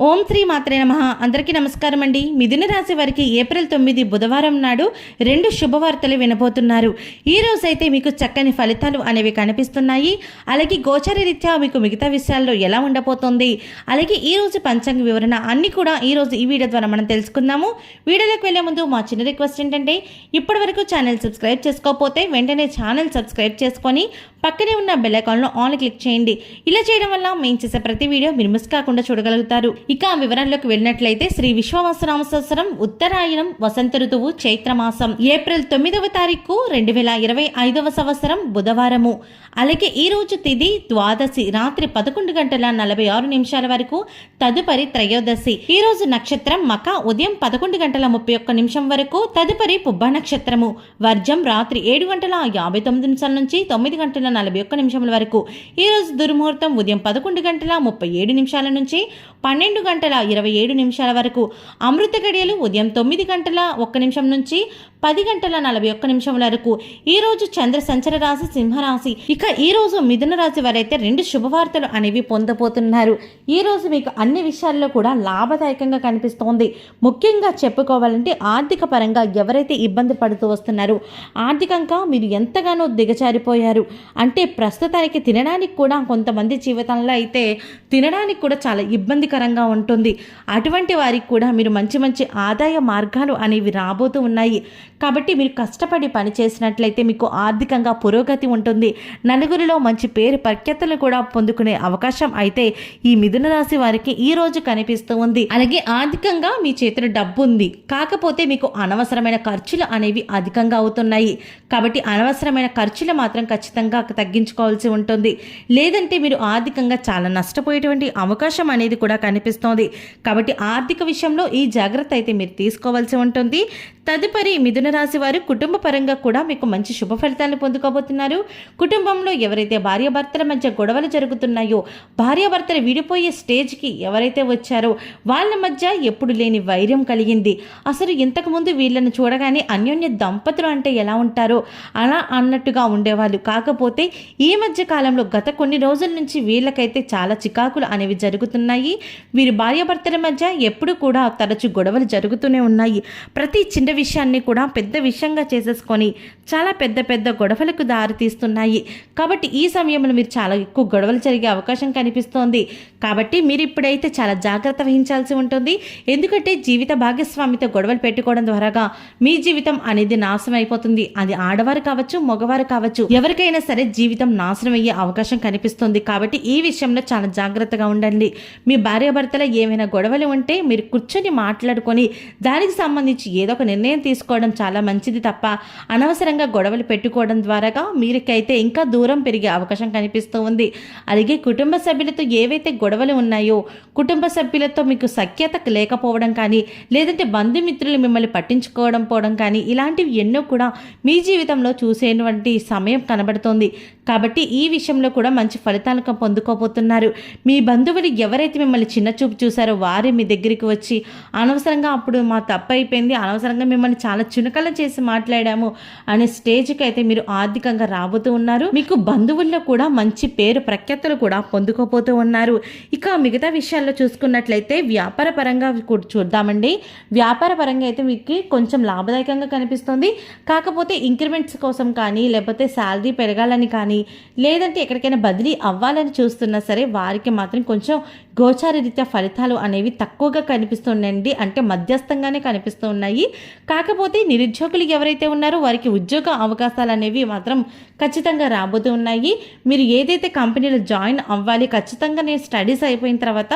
ఓం శ్రీ మాత్రే నమః. అందరికీ నమస్కారం అండి. మిథున రాశి వారికి ఏప్రిల్ 9 బుధవారం నాడు 2 శుభవార్తలు వినబోతున్నారు. ఈ రోజైతే మీకు చక్కని ఫలితాలు అనేవి కనిపిస్తున్నాయి. అలాగే గోచర రీత్యా మీకు మిగతా విషయాల్లో ఎలా ఉండబోతోంది, అలాగే ఈ రోజు పంచాంగ వివరణ అన్ని కూడా ఈ రోజు ఈ వీడియో ద్వారా మనం తెలుసుకుందాము. వీడియోలోకి వెళ్లే ముందు మా చిన్న రిక్వెస్ట్ ఏంటంటే, ఇప్పటి వరకు ఛానల్ సబ్స్క్రైబ్ చేసుకోకపోతే వెంటనే ఛానల్ సబ్స్క్రైబ్ చేసుకొని పక్కనే ఉన్న బెల్ ఐకాన్లో ఆల్ క్లిక్ చేయండి. ఇలా చేయడం వల్ల మేము చేసే ప్రతి వీడియో మీరు మిస్ కాకుండా చూడగలుగుతారు. ఇక వివరాల్లోకి వెళ్ళినట్లయితే, శ్రీ విశ్వావసనామ సంవత్సరం ఉత్తరాయణం వసంత ఋతువు చైత్రమాసం ఏప్రిల్ 9వ తారీఖు 2025వ సంవత్సరం బుధవారము. అలాగే ఈ రోజు తిథి ద్వాదశి రాత్రి 11:46 వరకు, తదుపరి త్రయోదశి. ఈ రోజు నక్షత్రం మక ఉదయం 11:31 వరకు, తదుపరి పుబ్బ నక్షత్రము. వర్జం రాత్రి 7:59 నుంచి 9:41 వరకు. ఈ రోజు దుర్ముహూర్తం ఉదయం 11:37 నుంచి 12:27 వరకు. అమృత గడియలు ఉదయం 9:01 నుంచి 10:41 వరకు. ఈ రోజు చంద్ర సంచార రాశి సింహరాశి. ఇక ఈ రోజు మిథున రాశి వారైతే 2 శుభవార్తలు అనేవి పొందబోతున్నారు. ఈ రోజు మీకు అన్ని విషయాల్లో కూడా లాభదాయకంగా కనిపిస్తోంది. ముఖ్యంగా చెప్పుకోవాలంటే, ఆర్థిక పరంగా ఎవరైతే ఇబ్బంది పడుతూ వస్తున్నారో, ఆర్థికంగా మీరు ఎంతగానో దిగజారిపోయారు. అంటే ప్రస్తుతానికి తినడానికి కూడా కొంతమంది జీవితంలో అయితే తినడానికి కూడా చాలా ఇబ్బందికరంగా ఉంటుంది. అటువంటి వారికి కూడా మీరు మంచి మంచి ఆదాయ మార్గాలు అనేవి రాబోతూ ఉన్నాయి. కాబట్టి మీరు కష్టపడి పని చేసినట్లయితే మీకు ఆర్థికంగా పురోగతి ఉంటుంది. నలుగురిలో మంచి పేరు ప్రఖ్యాతలు కూడా పొందుకునే అవకాశం అయితే ఈ మిథున రాశి వారికి ఈ రోజు కనిపిస్తూ ఉంది. అలాగే ఆర్థికంగా మీ చేతిలో డబ్బు ఉంది, కాకపోతే మీకు అనవసరమైన ఖర్చులు అనేవి అధికంగా అవుతున్నాయి. కాబట్టి అనవసరమైన ఖర్చులు మాత్రం ఖచ్చితంగా తగ్గించుకోవాల్సి ఉంటుంది. లేదంటే మీరు ఆర్థికంగా చాలా నష్టపోయేటువంటి అవకాశం అనేది కూడా కనిపిస్తోంది. కాబట్టి ఆర్థిక విషయంలో ఈ జాగ్రత్త అయితే మీరు తీసుకోవాల్సి ఉంటుంది. తదుపరి మిథున రాశి వారు కుటుంబ పరంగా కూడా మీకు మంచి శుభ ఫలితాలను పొందుకోబోతున్నారు. కుటుంబంలో ఎవరైతే భార్యాభర్తల మధ్య గొడవలు జరుగుతున్నాయో, భార్యాభర్తలు విడిపోయే స్టేజ్కి ఎవరైతే వచ్చారో వాళ్ళ మధ్య ఎప్పుడు లేని వైర్యం కలిగింది. అసలు ఇంతకుముందు వీళ్ళను చూడగానే అన్యోన్య దంపతులు అంటే ఎలా ఉంటారో అలా అన్నట్టుగా ఉండేవాళ్ళు. కాకపోతే ఈ మధ్య కాలంలో గత కొన్ని రోజుల నుంచి వీళ్ళకైతే చాలా చికాకులు అనేవి జరుగుతున్నాయి. వీరి భార్యాభర్తల మధ్య ఎప్పుడు కూడా తరచు గొడవలు జరుగుతూనే ఉన్నాయి. ప్రతి చిన్న విషయాన్ని కూడా పెద్ద విషయంగా చేసేసుకొని చాలా పెద్ద పెద్ద గొడవలకు దారితీస్తున్నాయి. కాబట్టి ఈ సమయంలో మీరు చాలా ఎక్కువ గొడవలు జరిగే అవకాశం కనిపిస్తోంది. కాబట్టి మీరు ఇప్పుడైతే చాలా జాగ్రత్త వహించాల్సి ఉంటుంది. ఎందుకంటే జీవిత భాగస్వామితో గొడవలు పెట్టుకోవడం ద్వారాగా మీ జీవితం అనేది నాశనం అయిపోతుంది. అది ఆడవారు కావచ్చు, మగవారు కావచ్చు, ఎవరికైనా సరే జీవితం నాశనం అయ్యే అవకాశం కనిపిస్తుంది. కాబట్టి ఈ విషయంలో చాలా జాగ్రత్తగా ఉండండి. మీ భార్యాభర్తల ఏమైనా గొడవలు ఉంటే మీరు కూర్చొని మాట్లాడుకొని దానికి సంబంధించి ఏదో ఒక నిర్ణయం తీసుకోవడం చాలా మంచిది తప్ప అనవసరంగా గొడవలు పెట్టుకోవడం ద్వారాగా మీరికైతే ఇంకా దూరం పెరిగే అవకాశం కనిపిస్తూ ఉంది. అలాగే కుటుంబ సభ్యులతో ఏవైతే గొడవలు ఉన్నాయో, కుటుంబ సభ్యులతో మీకు సఖ్యత లేకపోవడం కానీ, లేదంటే బంధుమిత్రులు మిమ్మల్ని పట్టించుకోవడం కానీ, ఇలాంటివి ఎన్నో కూడా మీ జీవితంలో చూసేటువంటి సమయం కనబడుతోంది. కాబట్టి ఈ విషయంలో కూడా మంచి ఫలితాలను పొందుకోబోతున్నారు. మీ బంధువులు ఎవరైతే మిమ్మల్ని చిన్న చూపు చూసారో వారే మీ దగ్గరికి వచ్చి అనవసరంగా అప్పుడు మా తప్పు అయిపోయింది, అనవసరంగా మిమ్మల్ని చాలా చునకల చేసి మాట్లాడాము అనే స్టేజ్కి అయితే మీరు ఆర్థికంగా రాబోతూ ఉన్నారు. మీకు బంధువుల్లో కూడా మంచి పేరు ప్రఖ్యాతులు కూడా పొందుకోబోతూ ఉన్నారు. ఇక మిగతా విషయాల్లో చూసుకున్నట్లయితే వ్యాపార పరంగా చూద్దామండి. వ్యాపార పరంగా అయితే మీకు కొంచెం లాభదాయకంగా కనిపిస్తుంది. కాకపోతే ఇంక్రిమెంట్స్ కోసం కానీ, లేకపోతే శాలరీ పెరగాలని కానీ, లేదంటే ఎక్కడికైనా బదిలీ అవ్వాలని చూస్తున్నా సరే వారికి మాత్రం కొంచెం గోచార రీత్యా ఫలితాలు అనేవి తక్కువగా కనిపిస్తున్నాయండి. అంటే మధ్యస్థంగానే కనిపిస్తూ ఉన్నాయి. కాకపోతే నిరుద్యోగులు ఎవరైతే ఉన్నారో వారికి ఉద్యోగ అవకాశాలు అనేవి మాత్రం ఖచ్చితంగా రాబోతూ ఉన్నాయి. మీరు ఏదైతే కంపెనీలో జాయిన్ అవ్వాలి, ఖచ్చితంగా నేను స్టడీస్ అయిపోయిన తర్వాత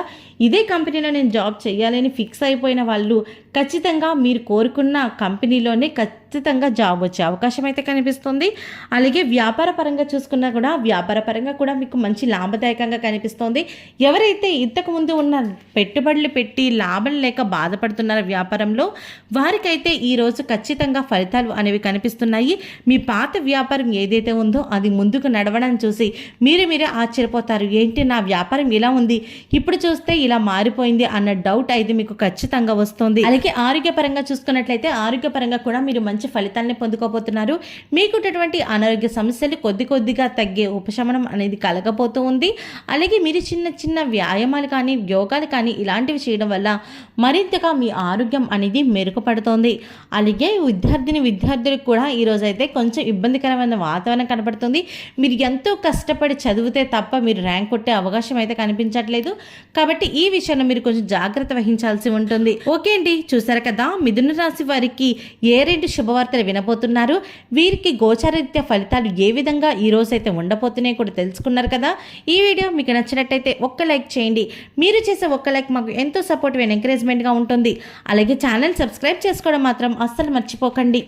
ఇదే కంపెనీలో నేను జాబ్ చేయాలని ఫిక్స్ అయిపోయిన వాళ్ళు ఖచ్చితంగా మీరు కోరుకున్న కంపెనీలోనే ఖచ్చితంగా జాబ్ వచ్చే అవకాశం అయితే కనిపిస్తుంది. అలాగే వ్యాపార పరంగా చూసుకున్నా కూడా వ్యాపార పరంగా కూడా మీకు మంచి లాభదాయకంగా కనిపిస్తోంది. ఎవరైతే ఇంతకుముందు ఉన్న పెట్టుబడులు పెట్టి లాభం లేక బాధపడుతున్నారో వ్యాపారంలో, వారికైతే ఈరోజు ఖచ్చితంగా ఫలితాలు అనేవి కనిపిస్తున్నాయి. మీ పాత వ్యాపారం ఏదైతే ఉందో అది ముందుకు నడవడం చూసి మీరే ఆశ్చర్యపోతారు. ఏంటి నా వ్యాపారం ఇలా ఉంది, ఇప్పుడు చూస్తే ఇలా మారిపోయింది అన్న డౌట్ అయితే మీకు ఖచ్చితంగా వస్తుంది. అలాగే ఆరోగ్యపరంగా చూసుకున్నట్లయితే ఆరోగ్యపరంగా కూడా మీరు మంచి మంచి ఫలితాలను పొందుకోబోతున్నారు. మీకున్నటువంటి అనారోగ్య సమస్యలు కొద్దిగా తగ్గే ఉపశమనం అనేది కలగబోతూ ఉంది. అలాగే మీరు చిన్న చిన్న వ్యాయామాలు కానీ యోగాలు కానీ ఇలాంటివి చేయడం వల్ల మరింతగా మీ ఆరోగ్యం అనేది మెరుగుపడుతోంది. అలాగే విద్యార్థులకు కూడా ఈరోజు అయితే కొంచెం ఇబ్బందికరమైన వాతావరణం కనపడుతుంది. మీరు ఎంతో కష్టపడి చదివితే తప్ప మీరు ర్యాంక్ కొట్టే అవకాశం అయితే కనిపించట్లేదు. కాబట్టి ఈ విషయంలో మీరు కొంచెం జాగ్రత్త వహించాల్సి ఉంటుంది. ఓకే అండి, చూసారు కదా మిథున రాశి వారికి ఏ 2 శుభవార్తలు వినబోతున్నారు, వీరికి గోచారరీత్యా ఫలితాలు ఏ విధంగా ఈ రోజు అయితే ఉండబోతున్నాయి కూడా తెలుసుకున్నారు కదా. ఈ వీడియో మీకు నచ్చినట్టయితే ఒక్క లైక్ చేయండి. మీరు చేసే ఒక్క లైక్ మాకు ఎంతో సపోర్టివ్ అండ్ ఎంకరేజ్మెంట్గా ఉంటుంది. అలాగే ఛానల్ సబ్స్క్రైబ్ చేసుకోవడం మాత్రం అస్సలు మర్చిపోకండి.